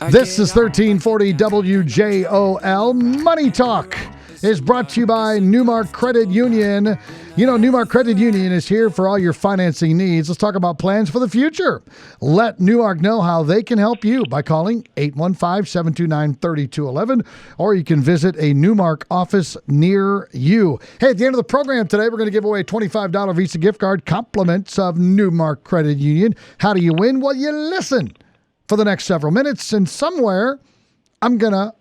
This is 1340 WJOL. Money Talk is brought to you by NuMark Credit Union. You know, NuMark Credit Union is here for all your financing needs. Let's talk about plans for the future. Let NuMark know how they can help you by calling 815-729-3211, or you can visit a NuMark office near you. Hey, at the end of the program today, we're going to give away a $25 Visa gift card, compliments of NuMark Credit Union. How do you win? Well, you listen for the next several minutes, and somewhere I'm going to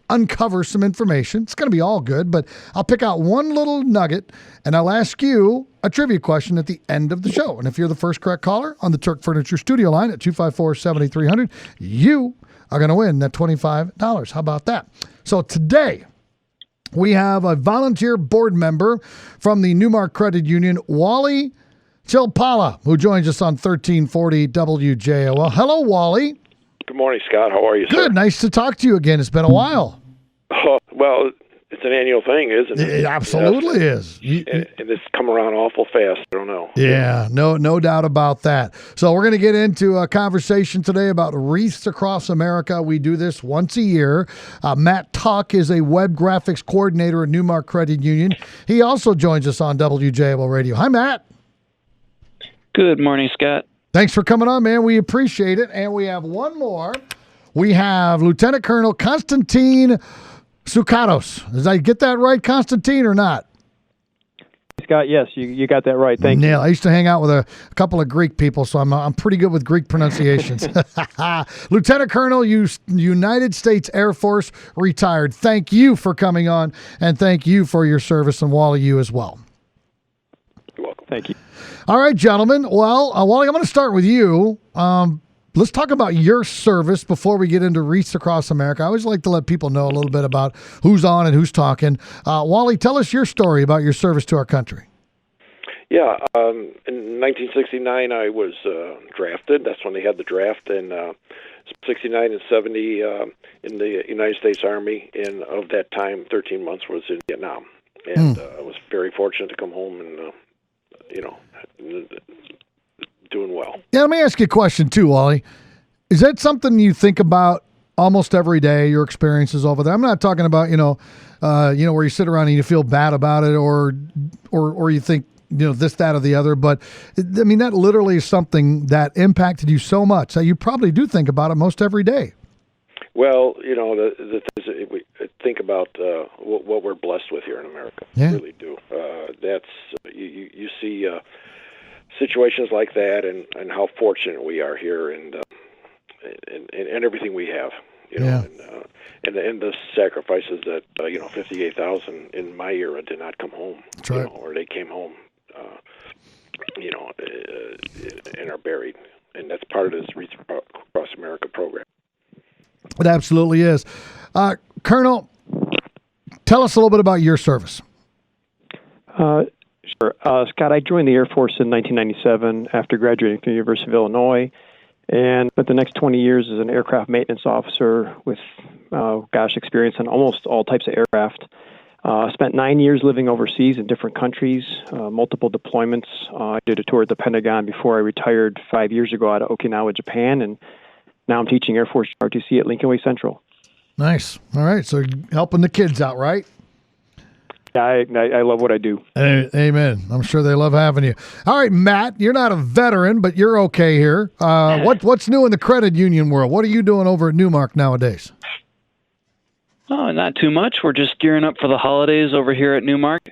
uncover some information. It's going to be all good, but I'll pick out one little nugget, and I'll ask you a trivia question at the end of the show. And if you're the first correct caller on the Turk Furniture studio line at 254-7300, you are going to win that $25. How about that? So today, we have a volunteer board member from the NuMark Credit Union, Wally Chlipala, who joins us on 1340 WJOL. Hello, Wally. Good morning, Scott. How are you, sir? Good. Nice to talk to you again. It's been a while. Oh, well, it's an annual thing, isn't it? It absolutely is. And it's come around awful fast. I don't know. Yeah, no doubt about that. So we're going to get into a conversation today about Wreaths Across America. We do this once a year. Matt Tuck is a web graphics coordinator at NuMark Credit Union. He also joins us on WJOL Radio. Hi, Matt. Good morning, Scott. Thanks for coming on, man. We appreciate it. And we have one more. We have Lieutenant Colonel Constantine Tsoukatos. Did I get that right, Constantine, or not? Scott, yes, you got that right. Thank you. I used to hang out with a couple of Greek people, so I'm pretty good with Greek pronunciations. Lieutenant Colonel, United States Air Force, retired. Thank you for coming on, and thank you for your service, and Wally, you as well. You're welcome. Thank you. All right, gentlemen. Well, Wally, I'm going to start with you. Let's talk about your service before we get into Wreaths Across America. I always like to let people know a little bit about who's on and who's talking. Wally, tell us your story about your service to our country. Yeah, in 1969, I was drafted. That's when they had the draft, and 69 and 70 in the United States Army. And of that time, 13 months was in Vietnam. And I was very fortunate to come home and, doing well. Yeah, let me ask you a question too, Wally. Is that something you think about almost every day, your experiences over there? I'm not talking about, where you sit around and you feel bad about it or you think, this, that, or the other. But, I mean, that literally is something that impacted you so much that you probably do think about it most every day. Well, we think about what we're blessed with here in America. Yeah. We really do. That's you see situations like that, and how fortunate we are here, and everything we have. And the sacrifices that 58,000 in my era did not come home. That's right. Or they came home, and are buried, and that's part of this Wreaths Across America program. It absolutely is. Colonel, tell us a little bit about your service. Sure. Scott, I joined the Air Force in 1997 after graduating from the University of Illinois, and spent the next 20 years as an aircraft maintenance officer with, experience on almost all types of aircraft. Spent 9 years living overseas in different countries, multiple deployments. I did a tour at the Pentagon before I retired 5 years ago out of Okinawa, Japan, and now I'm teaching Air Force RTC at Lincoln Way Central. Nice. All right. So helping the kids out, right? Yeah, I love what I do. Amen. I'm sure they love having you. All right, Matt, you're not a veteran, but you're okay here. What's new in the credit union world? What are you doing over at NuMark nowadays? Oh, not too much. We're just gearing up for the holidays over here at NuMark.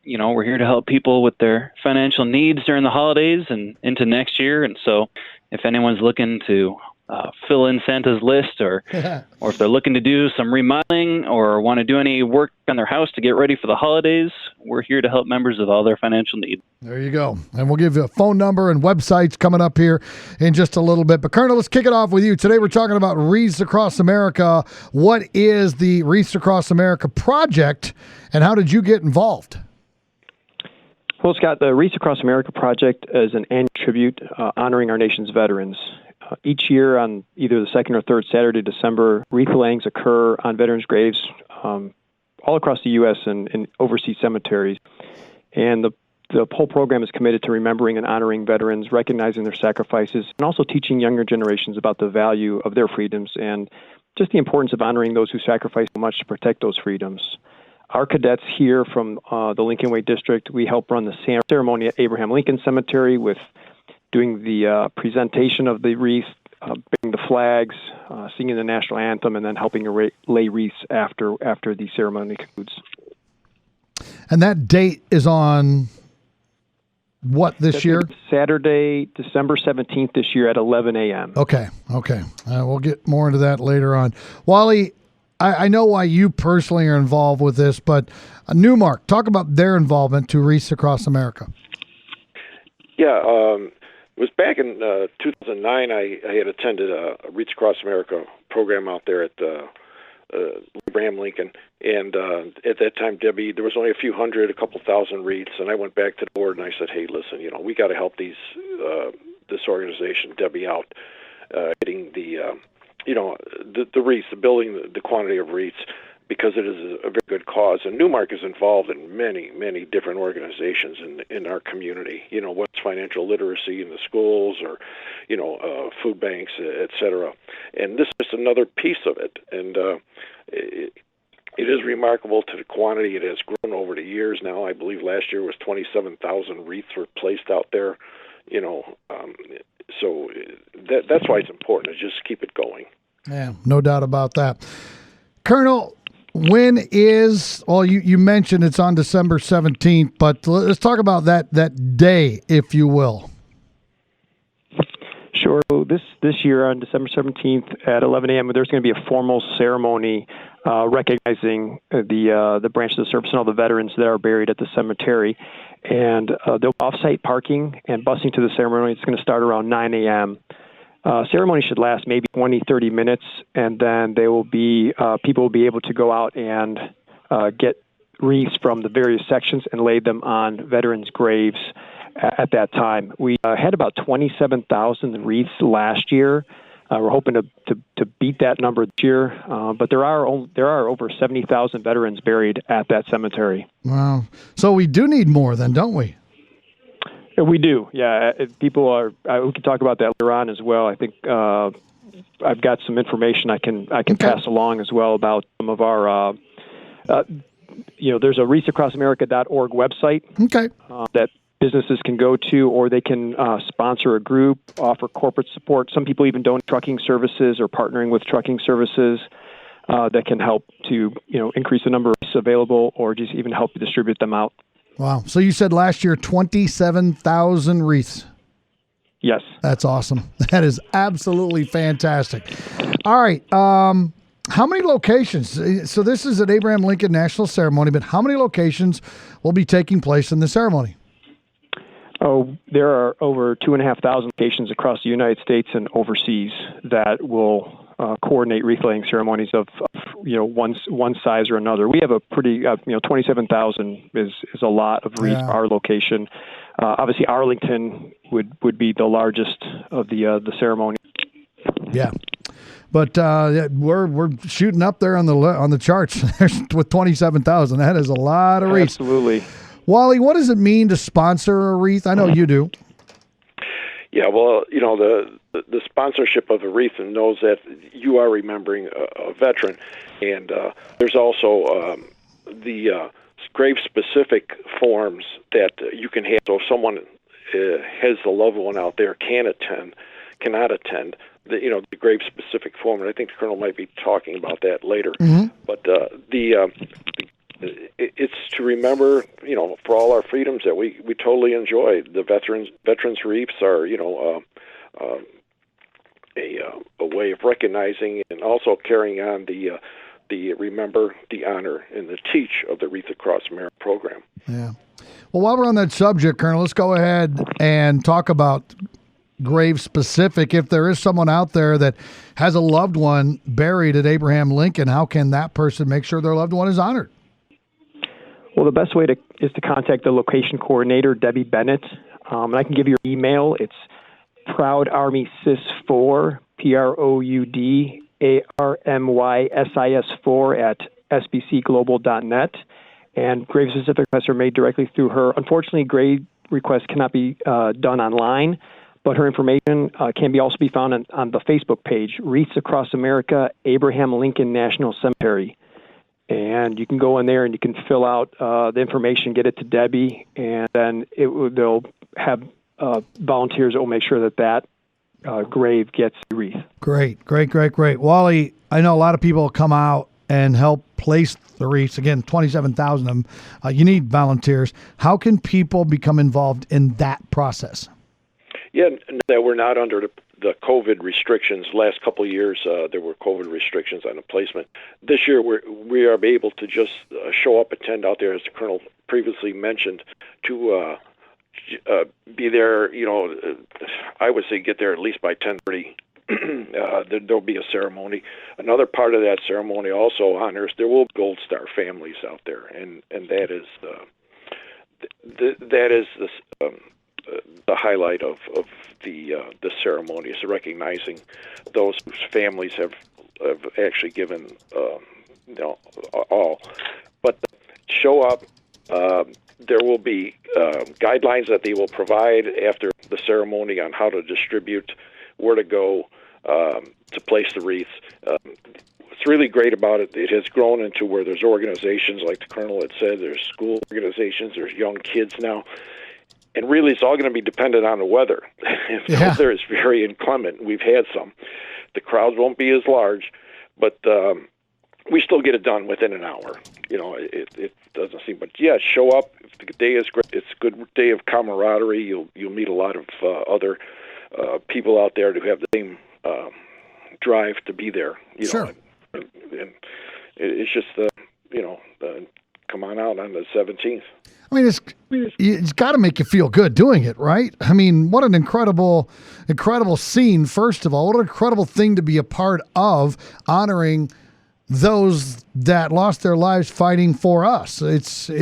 We're here to help people with their financial needs during the holidays and into next year. And so if anyone's looking to fill in Santa's list, or if they're looking to do some remodeling or want to do any work on their house to get ready for the holidays, we're here to help members with all their financial needs. There you go. And we'll give you a phone number and websites coming up here in just a little bit. But Colonel, let's kick it off with you. Today we're talking about Wreaths Across America. What is the Wreaths Across America project, and how did you get involved? Well, Scott, the Wreaths Across America project is an annual tribute honoring our nation's veterans. Each year on either the second or third Saturday of December, wreath layings occur on veterans' graves all across the U.S. and in overseas cemeteries. And the the whole program is committed to remembering and honoring veterans, recognizing their sacrifices, and also teaching younger generations about the value of their freedoms and just the importance of honoring those who sacrificed so much to protect those freedoms. Our cadets here from the Lincoln Way District, we help run the ceremony at Abraham Lincoln Cemetery with doing the presentation of the wreath, bringing the flags, singing the national anthem, and then helping lay wreaths after the ceremony concludes. And that date is on what this year? Saturday, December 17th this year at 11 a.m. Okay. We'll get more into that later on. Wally, I know why you personally are involved with this, but NuMark, talk about their involvement to Wreaths Across America. Yeah, it was back in 2009. I had attended a Wreaths Across America program out there at Abraham Lincoln, and at that time, Debbie, there was only a few hundred, a couple thousand wreaths, and I went back to the board and I said, "Hey, listen, we got to help this organization, Debbie, out getting the wreaths, the building, the quantity of wreaths, because it is a very good cause." And NuMark is involved in many, many different organizations in our community. What's financial literacy in the schools, or food banks, et cetera. And this is another piece of it. And it is remarkable to the quantity. It has grown over the years now. I believe last year was 27,000 wreaths were placed out there. So that's why it's important to just keep it going. Yeah, no doubt about that. Colonel, when is, well, you mentioned it's on December 17th, but let's talk about that day, if you will. Sure. This year on December 17th at 11 a.m., there's going to be a formal ceremony recognizing the branches of service and all the veterans that are buried at the cemetery. And there'll be off-site parking and busing to the ceremony. It's going to start around 9 a.m. Ceremony should last maybe 20, 30 minutes, and then there will be people will be able to go out and get wreaths from the various sections and lay them on veterans' graves at that time. We had about 27,000 wreaths last year. We're hoping to beat that number this year, but there are over 70,000 veterans buried at that cemetery. Wow! So we do need more, then, don't we? We do, yeah. People are. We can talk about that later on as well. I think I've got some information I can pass along as well about some of our. There's a wreathsacrossamerica.org website. Okay. That businesses can go to, or they can sponsor a group, offer corporate support. Some people even donate trucking services or partnering with trucking services that can help to increase the number of wreaths available, or just even help distribute them out. Wow. So you said last year 27,000 wreaths. Yes. That's awesome. That is absolutely fantastic. All right. How many locations? So this is at Abraham Lincoln National Ceremony, but how many locations will be taking place in the ceremony? Oh, there are over 2,500 locations across the United States and overseas that will coordinate wreath-laying ceremonies of one size or another. We have a pretty 27,000 is a lot of wreaths. Our location, obviously Arlington would be the largest of the ceremony. Yeah, but we're shooting up there on the charts with 27,000. That is a lot of wreaths. Absolutely. Wally, what does it mean to sponsor a wreath? I know you do. Yeah, well, the sponsorship of a wreath knows that you are remembering a veteran, and there's also the grave-specific forms that you can have. So if someone has a loved one out there cannot attend, the grave-specific form, and I think the Colonel might be talking about that later. Mm-hmm. But it's to remember, for all our freedoms that we totally enjoy. The veterans wreaths are, a way of recognizing and also carrying on the remember, the honor, and the teach of the Wreaths Across America program. Yeah. Well, while we're on that subject, Colonel, let's go ahead and talk about grave specific. If there is someone out there that has a loved one buried at Abraham Lincoln, how can that person make sure their loved one is honored? Well, the best way is to contact the location coordinator, Debbie Bennett. And I can give you your email. It's ProudArmySys4, ProudArmySis4 at sbcglobal.net. and grave-specific requests are made directly through her. Unfortunately, grave requests cannot be done online, but her information can also be found on the Facebook page, Wreaths Across America, Abraham Lincoln National Cemetery. And you can go in there and you can fill out the information, get it to Debbie, and then they'll have volunteers that will make sure that grave gets a wreath. Great. Wally, I know a lot of people come out and help place the wreaths. Again, 27,000 of them. You need volunteers. How can people become involved in that process? Yeah, that we're not under the COVID restrictions. Last couple of years, there were COVID restrictions on the placement. This year, we are able to just show up, attend out there, as the Colonel previously mentioned, to be there. I would say get there at least by 10:30. There'll be a ceremony. Another part of that ceremony also honors. There will be Gold Star families out there, and that is the highlight of the ceremony, is recognizing those whose families have actually given all. But show up. There will be guidelines that they will provide after the ceremony on how to distribute, where to go to place the wreaths. What's really great about it, it has grown into where there's organizations, like the Colonel had said, there's school organizations, there's young kids now. And really, it's all going to be dependent on the weather. If the weather is very inclement, we've had some. The crowds won't be as large, but we still get it done within an hour. It doesn't seem, but show up. If the day is great, it's a good day of camaraderie. You'll meet a lot of other people out there who have the same drive to be there. Sure. And it's just come on out on the 17th. I mean, it's got to make you feel good doing it, right? I mean, what an incredible scene, first of all. What an incredible thing to be a part of, honoring those that lost their lives fighting for us. It's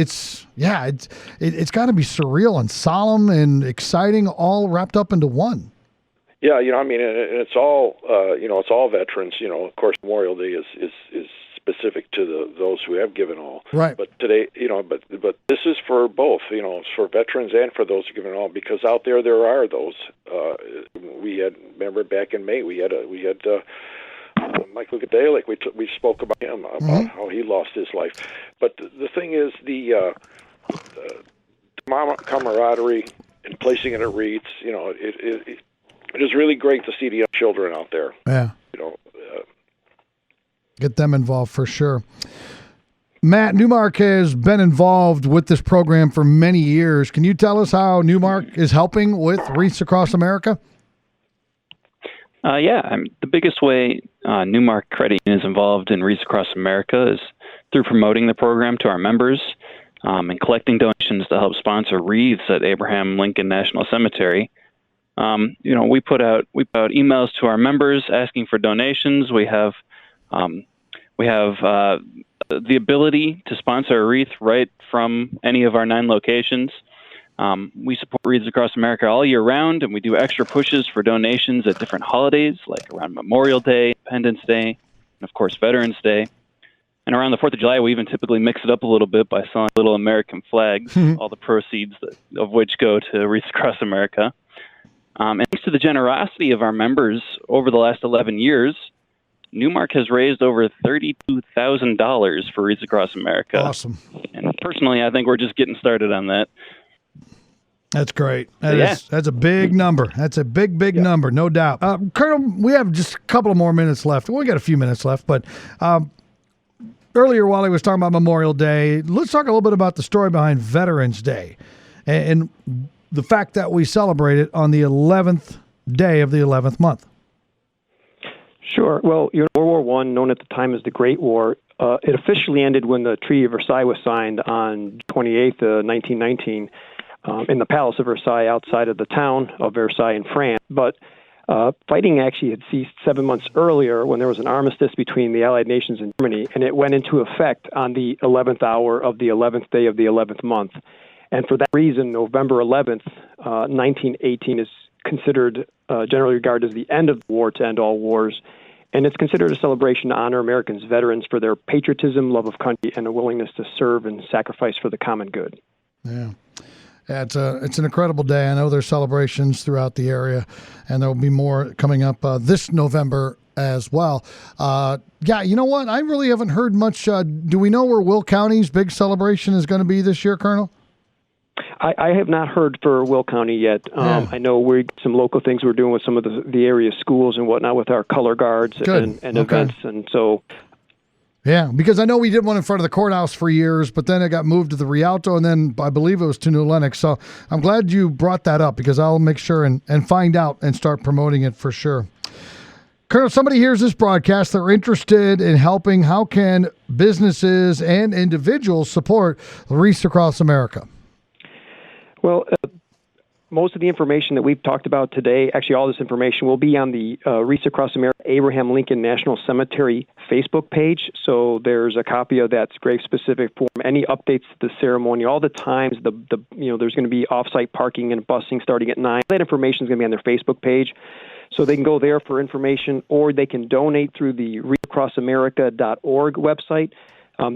got to be surreal and solemn and exciting, all wrapped up into one. Yeah, it's all it's all veterans. Of course, Memorial Day is specific to those who have given all. Right. But today, but this is for both. It's for veterans and for those who give it all, because out there are those. Remember back in May, we had Michael Goodale, like we spoke about him, about how he lost his life. But the thing is, the camaraderie and placing it at Wreaths, it is really great to see the young children out there. Yeah. Get them involved for sure. Matt, NuMark has been involved with this program for many years. Can you tell us how NuMark is helping with Wreaths Across America? The biggest way NuMark Credit Union is involved in Wreaths Across America is through promoting the program to our members and collecting donations to help sponsor wreaths at Abraham Lincoln National Cemetery. We put out emails to our members asking for donations. We have the ability to sponsor a wreath right from any of our 9 locations. We support Wreaths Across America all year round, and we do extra pushes for donations at different holidays, like around Memorial Day, Independence Day, and of course Veterans Day. And around the 4th of July, we even typically mix it up a little bit by selling little American flags, all the proceeds of which go to Wreaths Across America. And thanks to the generosity of our members over the last 11 years, NuMark has raised over $32,000 for Wreaths Across America. Awesome. And personally, I think we're just getting started on that. That's great. That's a big number. That's a big number, no doubt. Colonel, we have just a couple of more minutes left. We got a few minutes left, but earlier Wally was talking about Memorial Day. Let's talk a little bit about the story behind Veterans Day and the fact that we celebrate it on the 11th day of the 11th month. Sure. Well, World War I, known at the time as the Great War, it officially ended when the Treaty of Versailles was signed on 28th, 1919, in the Palace of Versailles outside of the town of Versailles in France. But fighting actually had ceased 7 months earlier when there was an armistice between the Allied nations and Germany, and it went into effect on the 11th hour of the 11th day of the 11th month. And for that reason, November 11th, 1918 is considered generally regarded as the end of the war to end all wars. And it's considered a celebration to honor Americans' veterans for their patriotism, love of country, and a willingness to serve and sacrifice for the common good. Yeah. Yeah, it's an incredible day. I know there's celebrations throughout the area, and there will be more coming up this November as well. Yeah, you know what? I really haven't heard much. Do we know where Will County's big celebration is going to be this year, Colonel? I have not heard for Will County yet. I know some local things we're doing with some of the area schools and whatnot with our color guards and events, and so. Yeah, because I know we did one in front of the courthouse for years, but then it got moved to the Rialto, and then I believe it was to New Lenox. So I'm glad you brought that up because I'll make sure and find out and start promoting it for sure. Colonel, somebody hears this broadcast, they're interested in helping. How can businesses and individuals support Wreaths Across America? Well, most of the information that we've talked about today, actually all this information, will be on the Wreaths Across America Abraham Lincoln National Cemetery Facebook page. So there's a copy of that grave-specific form, any updates to the ceremony, all the times, there's going to be off-site parking and busing starting at 9. That information is going to be on their Facebook page. So they can go there for information, or they can donate through the wreathsacrossamerica.org website.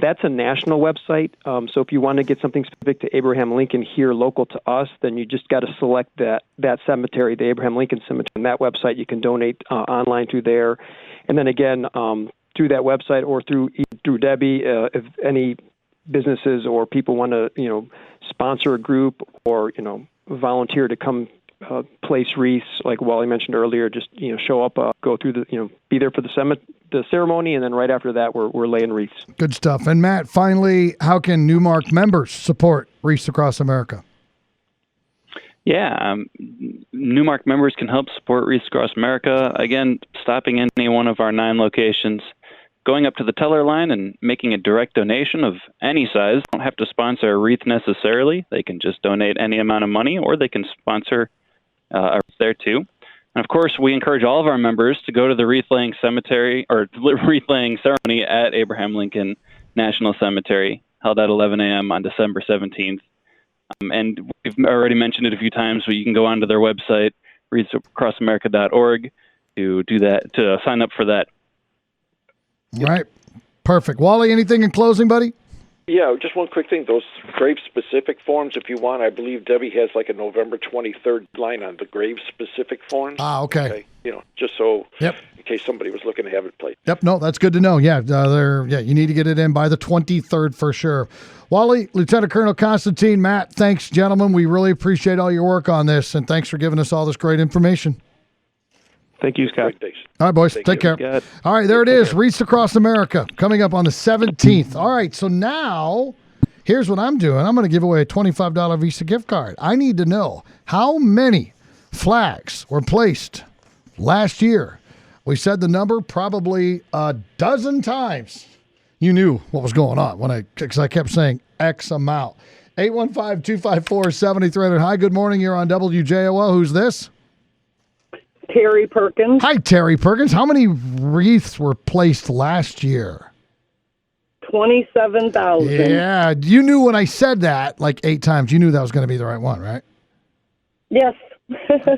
That's a national website. So if you want to get something specific to Abraham Lincoln here local to us, then you just got to select that cemetery, the Abraham Lincoln Cemetery. On that website, you can donate online through there. And then again, through that website or through Debbie, if any businesses or people want to, sponsor a group or, volunteer to come place wreaths, like Wally mentioned earlier, just, show up, go through be there for the ceremony, and then right after that, we're laying wreaths. Good stuff. And Matt, finally, how can NuMark members support Wreaths Across America? Yeah, NuMark members can help support Wreaths Across America. Again, stopping in any one of our 9 locations, going up to the teller line and making a direct donation of any size. Don't have to sponsor a wreath necessarily. They can just donate any amount of money, or they can sponsor a wreath there too. And of course, we encourage all of our members to go to the wreath-laying ceremony at Abraham Lincoln National Cemetery, held at 11 a.m. on December 17th. And we've already mentioned it a few times, but you can go onto their website, wreathsacrossamerica.org, to do that, to sign up for that. All right. Perfect. Wally, anything in closing, buddy? Yeah, just one quick thing. Those grave-specific forms, if you want, I believe Debbie has like a November 23rd line on the grave-specific forms. Ah, okay. Just so in case somebody was looking to have it placed. Yep, no, that's good to know. Yeah, you need to get it in by the 23rd for sure. Wally, Lieutenant Colonel Constantine, Matt, thanks, gentlemen. We really appreciate all your work on this, and thanks for giving us all this great information. Thank you, Scott. All right, boys. Take care. All right, there it is. Wreaths Across America coming up on the 17th. All right, so now here's what I'm doing. I'm going to give away a $25 Visa gift card. I need to know how many flags were placed last year. We said the number probably a dozen times. You knew what was going on because I kept saying X amount. 815-254-7300. Hi, good morning. You're on WJOL. Who's this? Terry Perkins. Hi, Terry Perkins. How many wreaths were placed last year? 27,000. Yeah. You knew when I said that like 8 times, you knew that was going to be the right one, right? Yes.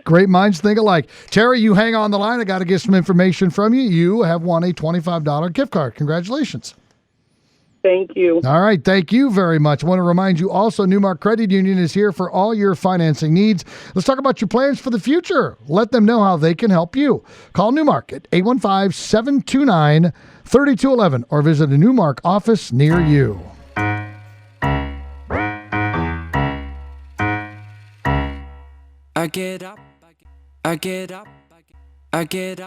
Great minds think alike. Terry, you hang on the line. I got to get some information from you. You have won a $25 gift card. Congratulations. Thank you. All right. Thank you very much. I want to remind you also, NuMark Credit Union is here for all your financing needs. Let's talk about your plans for the future. Let them know how they can help you. Call NuMark at 815-729-3211 or visit a NuMark office near you. I get up, I get up, I get up.